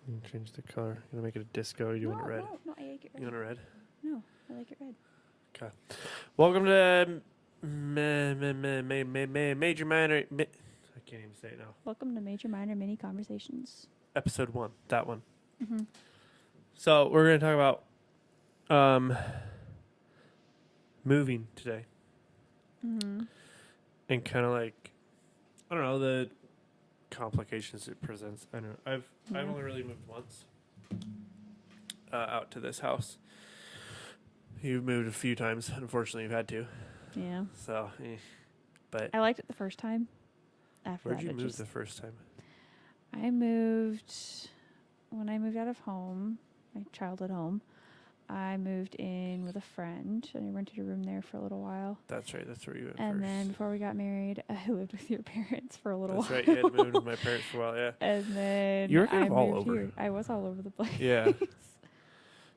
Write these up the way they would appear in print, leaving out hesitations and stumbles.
You can change the color. You gonna make it a disco? Or you want it red? No, I like it red. You want it red? No, I like it red. Okay. Welcome to Major Minor. I can't even say it now. Welcome to Major Minor Mini Conversations. Episode 1. That one. Mm-hmm. So we're gonna talk about moving today, Mm-hmm. and kind of like, I don't know, the complications it presents. I know I've only really moved once out to this house. You've moved a few times. Unfortunately, you've had to. Yeah. So, but I liked it the first time. After where'd that, you it move just, the first time? I moved when I moved out of home, my childhood home. I moved in with a friend, and I rented a room there for a little while. That's right. That's where you went And first. then before we got married, I lived with your parents for a little That's while. right. You had to move with my parents for a while. Yeah. And then You were kind I of all moved over. here. I was all over the place. Yeah.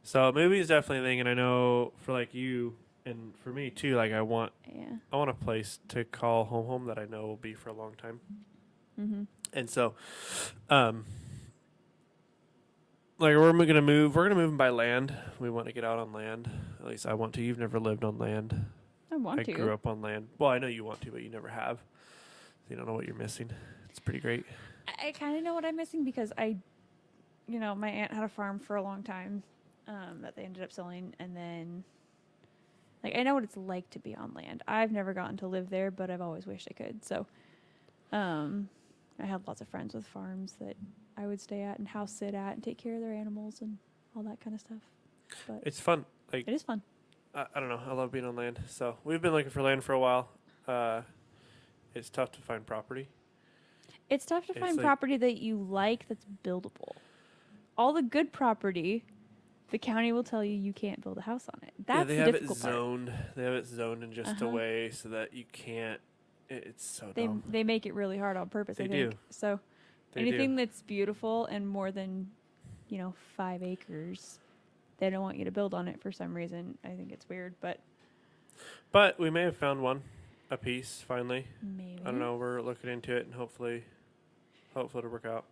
So moving is definitely a thing, and I know for like you and for me too. Like I want a place to call home that I know will be for a long time. Mm-hmm. And so, like we're gonna move and buy land. We want to get out on land. At least I want to. You've never lived on land. I grew up on land. Well, I know you want to, but you never have. So you don't know what you're missing. It's pretty great. I kind of know what I'm missing because my aunt had a farm for a long time that they ended up selling. And then, like, I know what it's like to be on land. I've never gotten to live there, but I've always wished I could. So, I had lots of friends with farms that I would stay at and house sit at and take care of their animals and all that kind of stuff. But It's fun. Like it is fun. I don't know. I love being on land. So we've been looking for land for a while. It's tough to find property. It's tough to find property that you like that's buildable. All the good property, the county will tell you can't build a house on it. That's they the have difficult it part. zoned. They have it zoned in just a way so that you can't. It's so dumb. They make it really hard on purpose. They I think. do. So They anything do. that's beautiful and more than 5 acres, they don't want you to build on it for some reason. I think it's weird, but we may have found a piece finally. maybe. I don't know. We're looking into it, and hopefully it'll work out.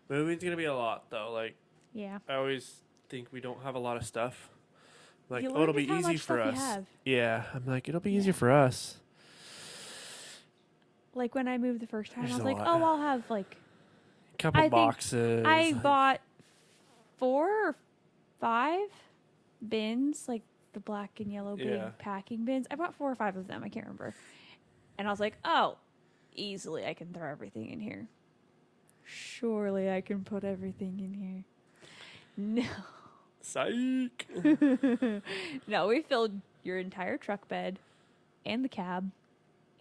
Moving's gonna be a lot though. Like Yeah. I always think we don't have a lot of stuff. Like You it'll learn be just how easy much for stuff you us. have. Yeah, I'm like it'll be easier for us. Like when I moved the first time, There's I was a like, lot. "Oh, I'll have like." Couple I think boxes. I bought 4 or 5 bins, like the black and yellow big packing bins. I bought 4 or 5 of them. I can't remember. And I was like, "Oh, easily I can throw everything in here. Surely I can put everything in here." No. Psych. No, we filled your entire truck bed and the cab,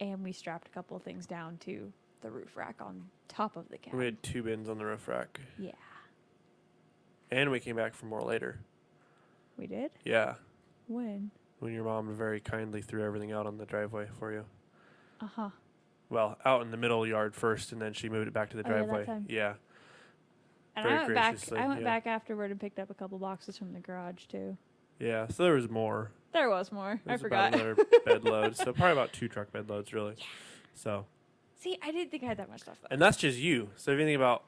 and we strapped a couple of things down to the roof rack on top of the cab. We had 2 bins on the roof rack. Yeah. And we came back for more later. We did? Yeah. When? When your mom very kindly threw everything out on the driveway for you. Uh-huh. Well, out in the middle yard first, and then she moved it back to the driveway. That time. Yeah. And Very I went back. graciously, I went back afterward and picked up a couple boxes from the garage too. Yeah. So there was more. There was more. There I was forgot. about another bed load. So probably about 2 truck bed loads, really. Yeah. So. See, I didn't think I had that much stuff. Though. And that's just you. So if you think about,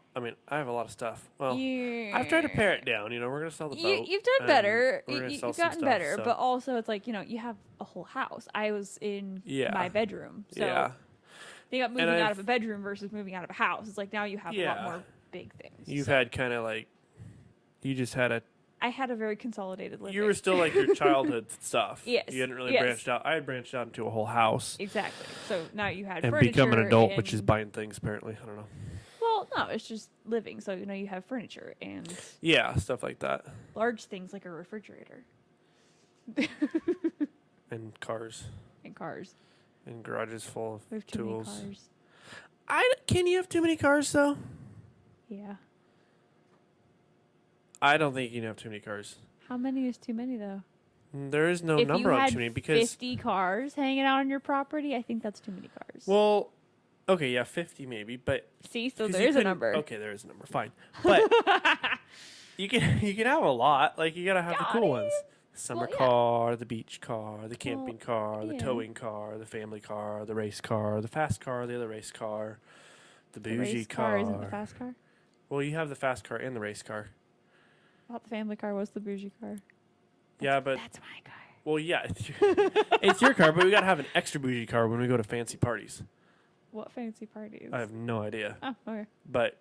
I have a lot of stuff. Well, I've tried to pare it down. We're gonna sell the boat. You've done better. You've gotten better, but also it's like you have a whole house. I was in my bedroom, so think about moving out of a bedroom versus moving out of a house. It's like now you have a lot more big things. You've had kind of like, you just had a. I had a very consolidated living. You were still like your childhood stuff. Yes. You hadn't really branched out. I had branched out into a whole house. Exactly. So now you had and furniture. become an adult, which is buying things apparently. I don't know. Well, no, it's just living. So you have furniture and stuff like that. Large things like a refrigerator. And cars. And cars. And garages full of tools. Many cars. Can you have too many cars though? Yeah. I don't think you can have too many cars. How many is too many though? There is no number on too many because 50 cars hanging out on your property, I think that's too many cars. Well, okay, yeah, 50 maybe, but see, so there's a number. Okay, there is a number. Fine, but you can have a lot. Like you gotta have the cool ones: summer car, the beach car, the camping car, the towing car, the family car, the race car, the fast car, the other race car, the bougie race car. Isn't the fast car? Well, you have the fast car and the race car. I thought the family car was the bougie car. Yeah, but That's my car. well, yeah, it's your car, but we gotta have an extra bougie car when we go to fancy parties. What fancy parties? I have no idea, Oh, okay. but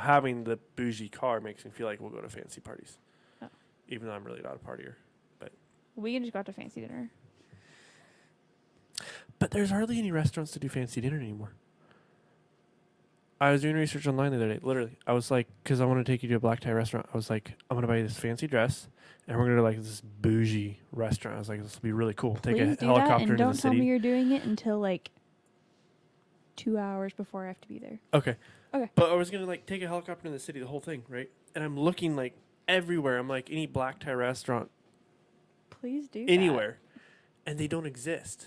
having the bougie car makes me feel like we'll go to fancy parties, Oh. even though I'm really not a partier. We can just go out to fancy dinner. But there's hardly any restaurants to do fancy dinner anymore. I was doing research online the other day. Literally, I was like, because I want to take you to a black tie restaurant. I was like, I'm gonna buy you this fancy dress, and we're gonna like this bougie restaurant. I was like, this will be really cool. Take Please a do helicopter that, and into don't the tell me city. you're doing it until like 2 hours before I have to be there. Okay. Okay. But I was gonna like take a helicopter in the city, the whole thing, right? And I'm looking like everywhere. I'm like any black tie restaurant Please do anywhere, and they don't exist.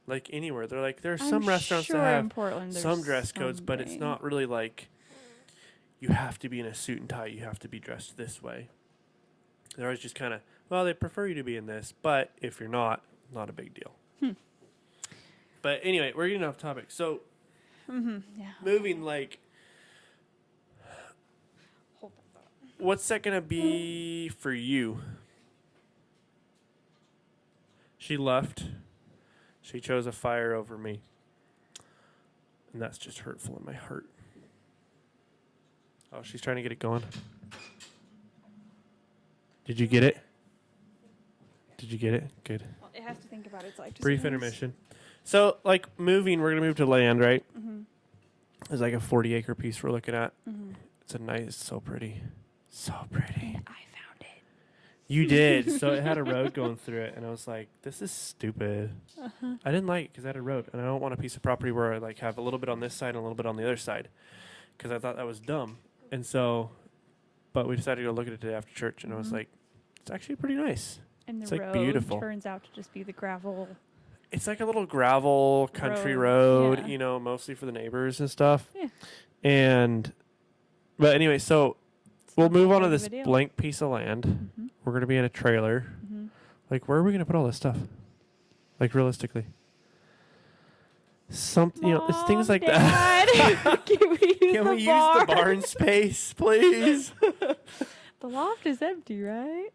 Like anywhere, they're like there are that. some I'm restaurants sure that have in Portland there's some dress codes, but it's something. not really like you have to be in a suit and tie. You have to be dressed this way. They're always just kind of they prefer you to be in this, but if you're not a big deal. But anyway, we're getting off topic. So Yeah. moving like. Hold that thought. What's that gonna be for you? She left. She chose a fire over me. And that's just hurtful in my heart. Oh, she's trying to get it going. Did you get it? Did you get it? Good. Well, it has to think about its life. Brief intermission. So, like, moving, we're going to move to land, right? Mm-hmm. It's like a 40-acre piece we're looking at. Mm-hmm. It's a nice, so pretty. So pretty. And I found it. You did. So it had a road going through it, and I was like, "This is stupid." I didn't like it because it had a road, and I don't want a piece of property where I like have a little bit on this side and a little bit on the other side, because I thought that was dumb. And so, but we decided to go look at it today after church, and I was Mhm. like, "It's actually pretty nice." And the It's, like, road beautiful. turns out to just be the gravel. It's like a little gravel country Road, road, yeah. mostly for the neighbors and stuff. Yeah. But anyway, so It's we'll not that move on big to of this a deal. blank piece of land. Mhm. We're gonna be in a trailer. Mhm. Like, where are we gonna put all this stuff? Like, realistically, it's things like that. Dad, can we use Can the we barn? use the barn space, please? The loft is empty, right?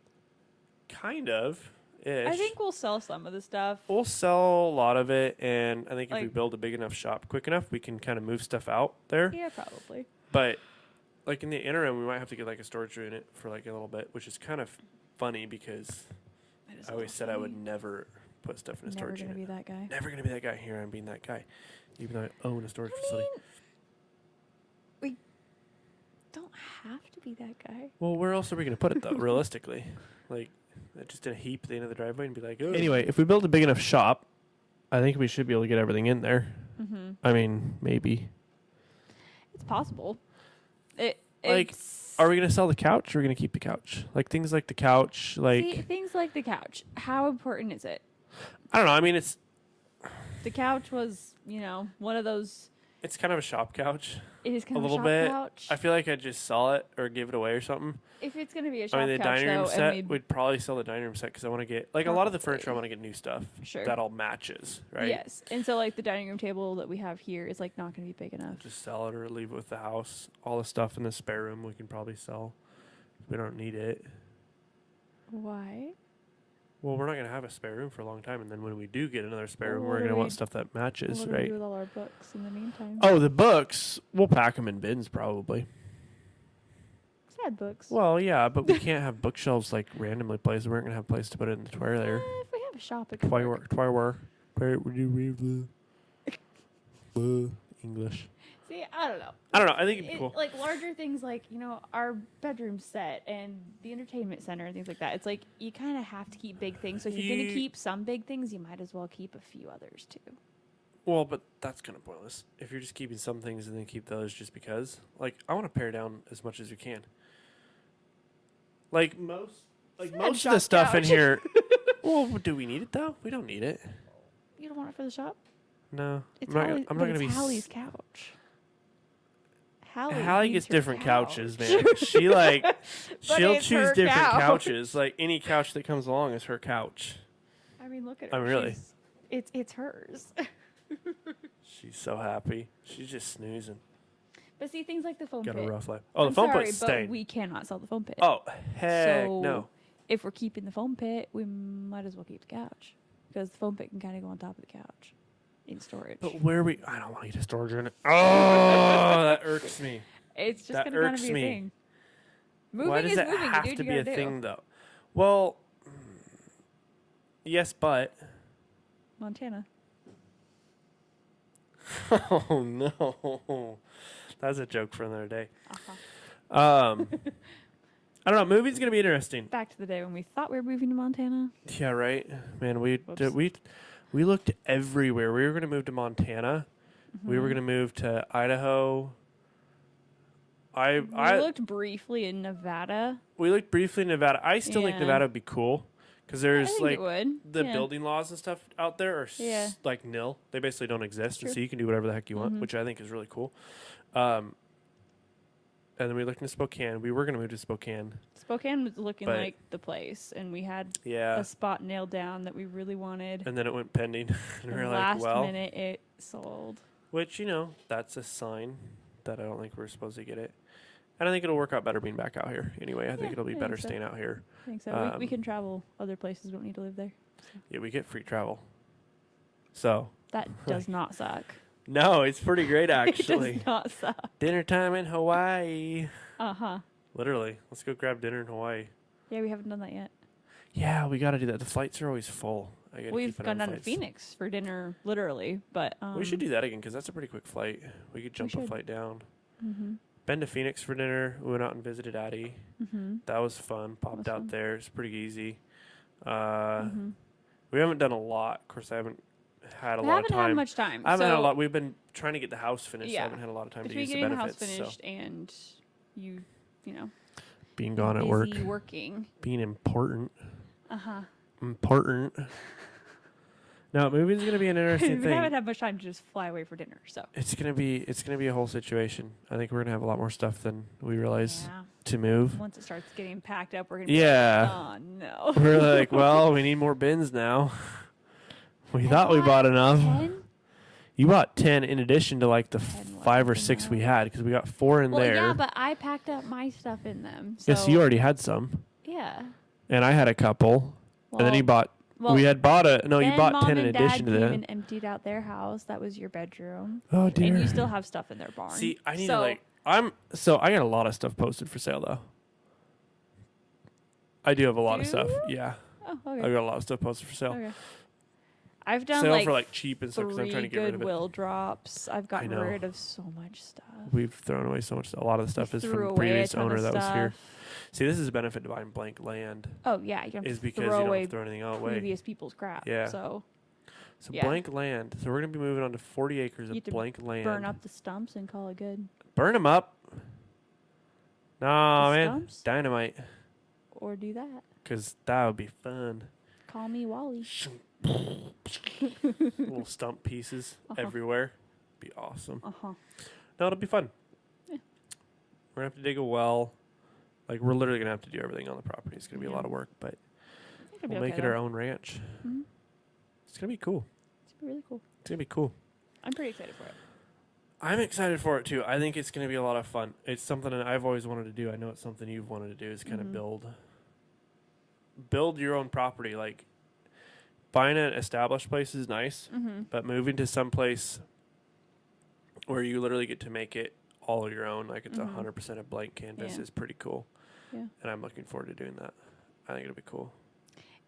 Kind of. Ish. I think we'll sell some of the stuff. we'll sell a lot of it, and I think if we Like- build a big enough shop quick enough, we can kind of move stuff out there. Yeah, probably. But like in the interim, we might have to get like a storage unit for like a little bit, which is kind of funny because That is I a always lot said I would funny. never put stuff in a Never storage gonna unit. be that guy. Never gonna be that guy. Here I'm being that guy, even though I own a storage facility. We don't have to be that guy. Well, where else are we gonna put it though? Realistically, like just in a heap at the end of the driveway and be like, oh. Anyway, if we build a big enough shop, I think we should be able to get everything in there. Mm-hmm. I mean, maybe. It's possible. Like, It's Are we gonna sell the couch or are we gonna keep the couch? Like things like the couch, like See, things like the couch. How important is it? I don't know. I mean, it's The couch was, one of those. kind of a shop couch. It is kind A of little a shop bit. couch. I feel like I'd just sell it or give it away or something. If it's going to be a shop I mean, the couch, dining room though, set, and we'd probably sell the dining room set because I want to get like a lot of the furniture. I Probably. want to get new stuff Sure. that all matches, right? Yes, and so like the dining room table that we have here is like not going to be big enough. Just sell it or leave it with the house. All the stuff in the spare room we can probably sell. We don't need it. Why? Well, we're not gonna have a spare room for a long time, and then when we do get another spare Well, room, what we're do gonna we- want stuff that matches, What do we right? do with all our books in the meantime? Oh, the books. We'll pack them in bins probably. Sad books. Well, yeah, but we can't have bookshelves like randomly placed. We aren't gonna have a place to put it in the twire there. If we have a shop, it could Twire, work. English. See, I don't know. I don't know. I think it'd be cool. Like larger things, like our bedroom set and the entertainment center and things like that. It's like you kind of have to keep big things. So if you're gonna You- keep some big things, you might as well keep a few others too. Well, but that's kind of pointless. If you're just keeping some things and then keep those just because, like, I want to pare down as much as we can. Like most Sad of the shop stuff in couch. here. Well, do we need it though? We don't need it. You don't want it for the shop? No, It's I'm not. Hallie, I'm but not gonna it's be. Hallie's couch. Hallie needs gets her different couch. couches, man. She like she'll it's choose her different couch. couches. Like any couch that comes along is her couch. I mean, look at her. I mean, really. It's hers. She's so happy. She's just snoozing. But see, things like the foam Got pit. a rough life. Oh, I'm the foam sorry, pit's but staying. we cannot sell the foam pit. Oh, heck So no. if we're keeping the foam pit, we might as well keep the couch because the foam pit can kind of go on top of the couch in storage. But where we? I don't want you to storage in it. Oh, that irks me. It's just that going to kind of irks be a me. thing. Moving Why does is that moving. have You do to what be you a gotta thing, do. though? Well, yes, but. Montana. Oh no, that's a joke for another day. Uh-huh. I don't know. Moving's gonna be interesting. Back to the day when we thought we were moving to Montana. Yeah, right. Man, we Whoops. we looked everywhere. We were gonna move to Montana. We were Mhm. gonna move to Idaho. We I looked briefly in Nevada. we looked briefly in Nevada. I still think Yeah. Nevada would be cool because I there's think like it would. the Yeah. building laws and stuff out there are Yeah. like nil. They basically don't exist, and True. so you can do whatever the heck you want, Mhm. which I think is really cool. And then we looked into Spokane. We were gonna move to Spokane. Spokane was looking But- like the place, and we had Yeah. a spot nailed down that we really wanted. And then it went pending. And we And were like, last well, minute, it sold. which, that's a sign that I don't think we're supposed to get it. And I think it'll work out better being back out here. Anyway, I think Yeah, it'll be I better think so. staying out here. I think so. We Um, can travel other places. We don't need to live there. Yeah, we get free travel. So, That does not suck. no, it's pretty great, It actually. does not suck. Dinner time in Hawaii. Uh-huh. Literally. Let's go grab dinner in Hawaii. Yeah, we haven't done that yet. Yeah, we got to do that. The flights are always full. I gotta We've keep an eye gone on down to flights. Phoenix for dinner, literally. But We should do that again because that's a pretty quick flight. We could jump a should. flight down. Mm-hmm. Been to Phoenix for dinner. We went out and visited Addie. Mm-hmm. That was fun. Popped was out fun. there. It's pretty easy. Mm-hmm. We haven't done a lot. Of course, I haven't had a We lot haven't of time. had much time. I haven't had a so lot. We've been trying to get the house finished. So I Yeah. haven't had a lot of time to between use the getting the house benefits. finished So and you know, being gone at busy work, working. being important, Uh-huh. important. No, moving's gonna be an we interesting thing. haven't had much time to just fly away for dinner, so. It's gonna be a whole situation. I think we're gonna have a lot more stuff than we realize Yeah. to move. Once it starts getting packed up, we're gonna be Yeah. like, oh no. We're like, well, we need more bins now. We thought we bought enough. 10? You bought 10 in addition to like the 10 5 or wasn't 6 we enough. had because we got 4 in Well, there. yeah, but I packed up my stuff in them. So Yes, you already had some, Yeah. and I had a couple, and then he Well, bought. well, we had bought a. No, you then bought Mom 10 in and addition Dad to came that. and emptied out their house. That was your bedroom. Oh dear. And you still have stuff in their barn. See, I need so, to like. I got a lot of stuff posted for sale though. I do have a lot of Do stuff. you? Yeah, Oh, I okay. got a lot of stuff posted for sale. Okay. I've done Sale like, for like cheap and stuff because I'm 3 trying to get rid of it. Goodwill drops. I've gotten know. rid of so much stuff. We've thrown away so much. A lot of the stuff We is threw from away previous a ton owner of that was here. stuff. See, this is a benefit to buying blank land Oh yeah, you don't is have to because you throw don't away have to throw anything away. previous people's crap. Yeah. So So yeah. blank land. So we're gonna be moving on to 40 acres You of have to blank land. burn up the stumps and call it good. Burn them up. No, The man. stumps? Dynamite. Or do that. Because that would be fun. Call me Wally. Little stump pieces everywhere. Be awesome. Uh-huh. No, it'll be fun. Yeah. We're going to have to dig a well. Like, we're literally going to have to do everything on the property. It's going to be a Yeah. lot of work, but It'll be we'll okay, make it though. our own ranch. Mhm. It's going to be cool. It's really cool. It's going to be cool. I'm pretty excited for it. I'm excited for it, too. I think it's going to be a lot of fun. It's something that I've always wanted to do. I know it's something you've wanted to do is kind of Mhm. build your own property. Like, buying an established place is nice, Mm-hmm. but moving to some place where you literally get to make it all your own, like it's Mhm. 100% a blank canvas, Yeah. is pretty cool. Yeah. And I'm looking forward to doing that. I think it'll be cool.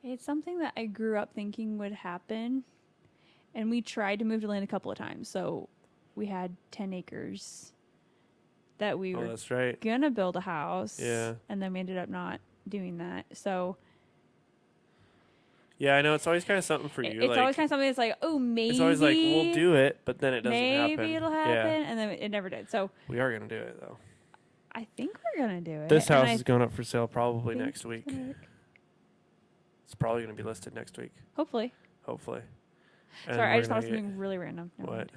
It's something that I grew up thinking would happen. And we tried to move to land a couple of times. So we had 10 acres that we Oh, were that's right. gonna build a house. Yeah. And then we ended up not doing that. So Yeah, I know. It's always kind of something for you. it's like, always kind of something that's like, oh, maybe. it's always like, we'll do it, but then it doesn't maybe happen. it'll happen. Yeah. And then it never did. So We are going to do it, though. I think we're going to do it. This and house I is going up for sale probably think next it's week. gonna work. It's probably going to be listed next week, Hopefully. hopefully. And Sorry, I we're just thought of gonna get- something really random. Never What? mind.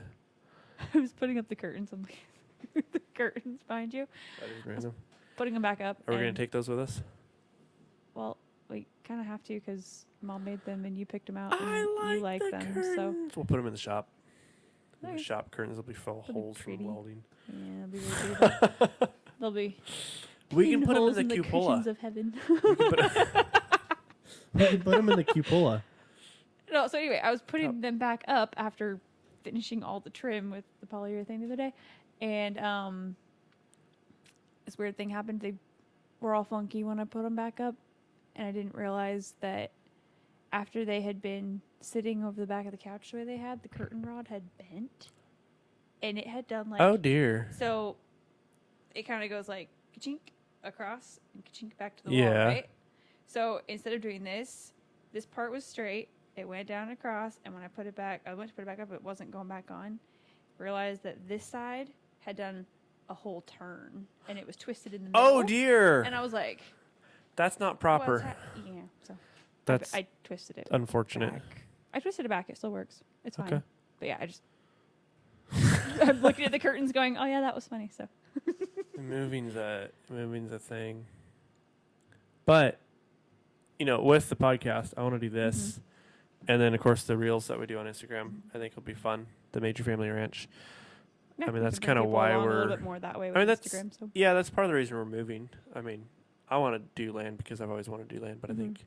I was putting up the curtains. I'm like, the curtains behind you. That is random. Putting them back up. Are we going and- to take those with us? Well, we kind of have to because Mom made them and you picked them out and you like them. So We'll put them in the shop. The Okay. shop curtains will be full of That'll be holes from pretty. welding. Yeah, it'll be really pretty. They'll be We can put them pinholes in the cupola. cushions of heaven. We can put We can put them in the cupola. No, so anyway, I was putting Oh. them back up after finishing all the trim with the polyurethane the other day, and this weird thing happened. They were all funky when I put them back up, and I didn't realize that after they had been sitting over the back of the couch the way they had, the curtain rod had bent, and it had done like Oh dear. so. It kind of goes like ka-chink across and ka-chink back to the wall, Yeah. right? So instead of doing this part was straight. It went down across, and when I put it back, I went to put it back up. It wasn't going back on. Realized that this side had done a whole turn, and it was twisted in the middle. Oh dear. And I was like, That's not "What's proper. yeah." So That's I twisted it. unfortunate. Back. I twisted it back. It still works. It's fine. Okay. But yeah, I just I'm looking at the curtains, going, "Oh yeah, that was funny." So Moving's a thing. But with the podcast, I want to do this, and then of course the reels that we do on Instagram. I think will be fun. The Major Family Ranch. yeah, I mean, we that's can bring kinda people why along a we're- little bit more that way with I mean, that's Instagram. So yeah, that's part of the reason we're moving. I mean, I want to do land because I've always wanted to do land, but Mhm. I think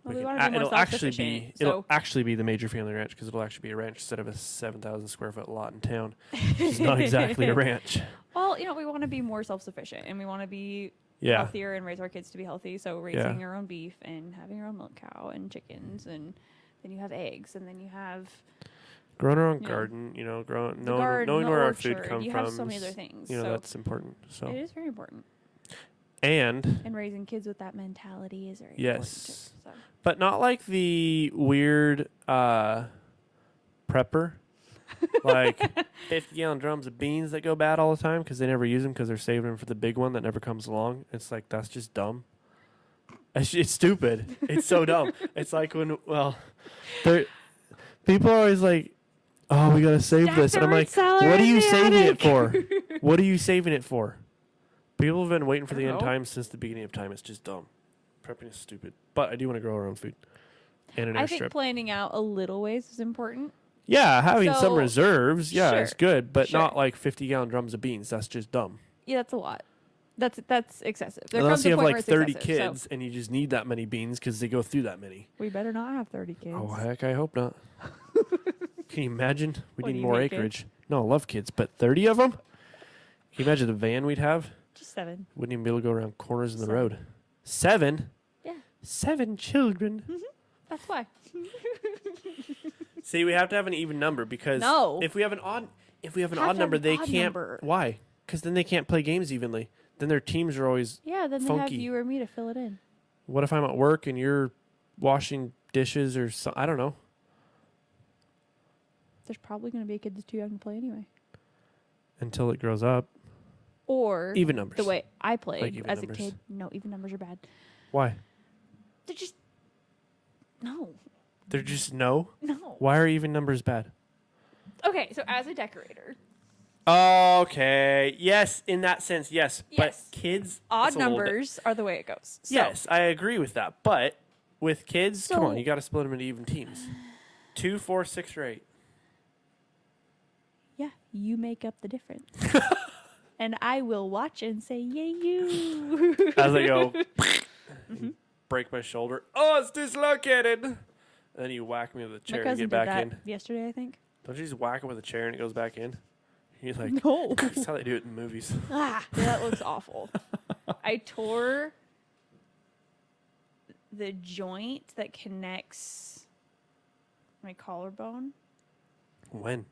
well, we we can want to be more it'll actually self-sufficient. be it'll actually be the Major Family Ranch because it'll actually be a ranch instead of a 7,000 square foot lot in town. It's not exactly a ranch. Well, we want to be more self-sufficient, and we want to be Yeah. healthier and raise our kids to be healthy. So raising our own beef and having our own milk cow and chickens, and then you have eggs, and then you have Growing our own Yeah. garden, the knowing garden, the where our orchard. food comes you from. have so many other things. So that's important. So it is very important. and And raising kids with that mentality is very Yes. important too. but not like the weird prepper, like 50-gallon drums of beans that go bad all the time because they never use them because they're saving them for the big one that never comes along. It's like that's just dumb. It's stupid. It's so dumb. It's like people are always like, "Oh, we gotta save this," and I'm like, "What are you saving it for? What are you saving it for?" People have been waiting for the end know. time since the beginning of time. It's just dumb. Prepping is stupid. But I do want to grow our own food and an I think airstrip. planning out a little ways is important. Yeah, having some So- reserves, is Sure, good, but sure. not like 50-gallon drums of beans. That's just dumb. Yeah, that's a lot. That's excessive. There Unless comes a you have point like where it's 30 excessive, so kids and you just need that many beans because they go through that many. we better not have 30 kids. Oh, heck, I hope not. Can you imagine? We What, need you more hate kids? acreage. No, I love kids, but 30 of them? Can you imagine the van we'd have? Just 7. Wouldn't even be able to go around corners in the 7. road. 7? Yeah. 7 children. That's why. See, we have to have an even number because No. if we have an odd Have odd to number, have they an odd can't. number. Why? Because then they can't play games evenly. Then their teams are always. Yeah, then they have Funky. you or me to fill it in. What if I'm at work and you're washing dishes or so? I don't know. There's probably going to be a kid that's too young to play anyway. Until it grows up. Or Even numbers. the way I played Like even as numbers. a kid. No, even numbers are bad. Why? They're just no. They're just no. No. Why are even numbers bad? Okay, so as a decorator, Okay. Yes, in that sense, yes. Yes. But kids. odd it's a little bit- numbers are the way it goes. So, Yes, I agree with that. But with kids, come So- on, you got to split them into even teams. 2, 4, 6, or 8. Yeah, you make up the difference. And I will watch and say, "Yay, you!" As I go, break my shoulder. Oh, it's dislocated. And then you whack me with a My chair to cousin get back did that in. yesterday, I think. Don't you just whack it with a chair and it goes back in? You're like, No. that's how they do it in movies. Ah, that looks awful. I tore the joint that connects my collarbone When?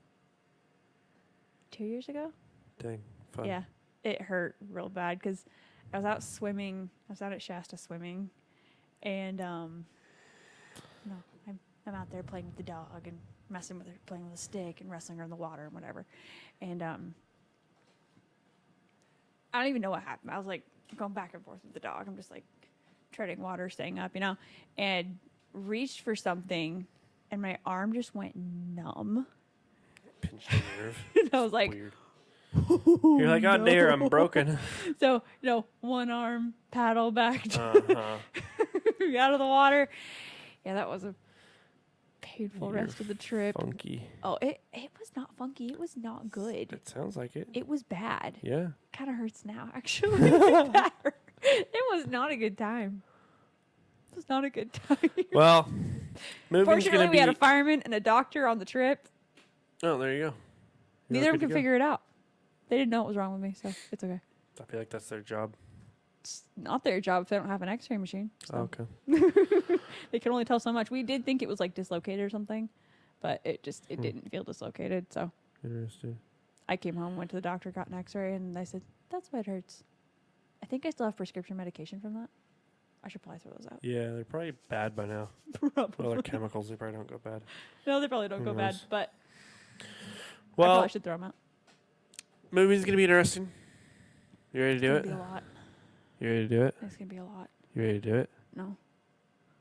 2 years ago. Dang. Fun. Yeah, it hurt real bad because I was out swimming. I was out at Shasta swimming, and I'm out there playing with the dog and messing with her, playing with a stick and wrestling her in the water and whatever. And I don't even know what happened. I was like going back and forth with the dog. I'm just like treading water, staying up, and reached for something, and my arm just went numb. Pinched a nerve. And I was like, Weird. You're like, oh, dear, I'm broken. So, one arm paddle back Uh-huh. out of the water. Yeah, that was a painful You're rest of the trip. Funky. Oh, it was not funky. It was not good. It sounds like it. It was bad. Yeah. Kind of hurts now, actually. It was not a good time. It was not a good time. Well, moving's Fortunately, gonna we be. had a fireman and a doctor on the trip. Oh, there you go. Neither of them could figure it out. They didn't know what was wrong with me, so it's okay. I feel like that's their job. It's not their job if they don't have an X-ray machine. So. Okay. They can only tell so much. We did think it was like dislocated or something, but it didn't feel dislocated. So Interesting. I came home, went to the doctor, got an X-ray, and they said that's why it hurts. I think I still have prescription medication from that. I should probably throw those out. Yeah, they're probably bad by now. Probably. Well, they're chemicals. They probably don't go bad. No, they probably don't Who go bad, knows? but I Well, probably should throw them out. movie's gonna be interesting. You ready to do It's it? gonna be a lot. You ready to do it? It's gonna be a lot. You ready to do it? No.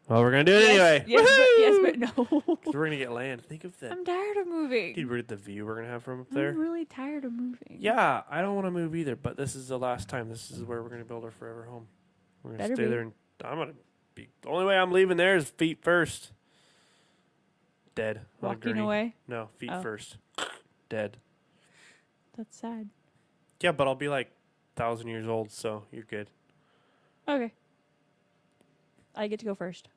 Well, we're gonna do it anyway. Yes, but no. 'Cause we're gonna get land. Think of that. I'm tired of moving. Dude, read the view we're gonna have from up there. I'm really tired of moving. Yeah, I don't want to move either, but this is the last time. This is where we're gonna build our forever home. We're gonna Better stay be. there, and I'm gonna be. The only way I'm leaving there is feet first. Dead. on a Walking gurney. away. No, feet Oh. first. Dead. That's sad. Yeah, but I'll be like 1,000 years old, so you're good. Okay. I get to go first.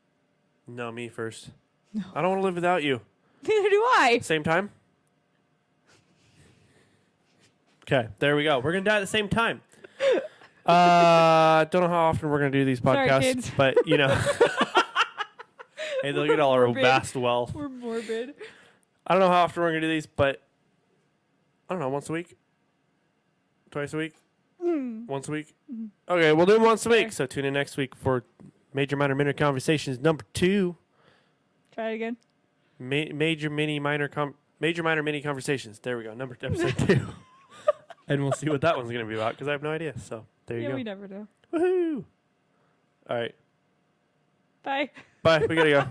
No, me first. No. I don't want to live without you. Neither do I. Same time? Okay, there we go. We're going to die at the same time. Don't know how often we're going to do these Sorry, podcasts, kids. but, you know. Hey, look at all our Morbid. vast wealth. We're morbid. I don't know how often we're going to do these, but I don't know, once a week? Twice a week? Once a week? Okay, we'll do them once a week. Okay. So tune in next week for Major Minor Minor Conversations number 2. Try it again. Major minor mini conversations. There we go. Episode 2. And we'll see what that one's going to be about because I have no idea. So there you Yeah, go. we never know. Woohoo! All right. Bye. Bye. We got to go.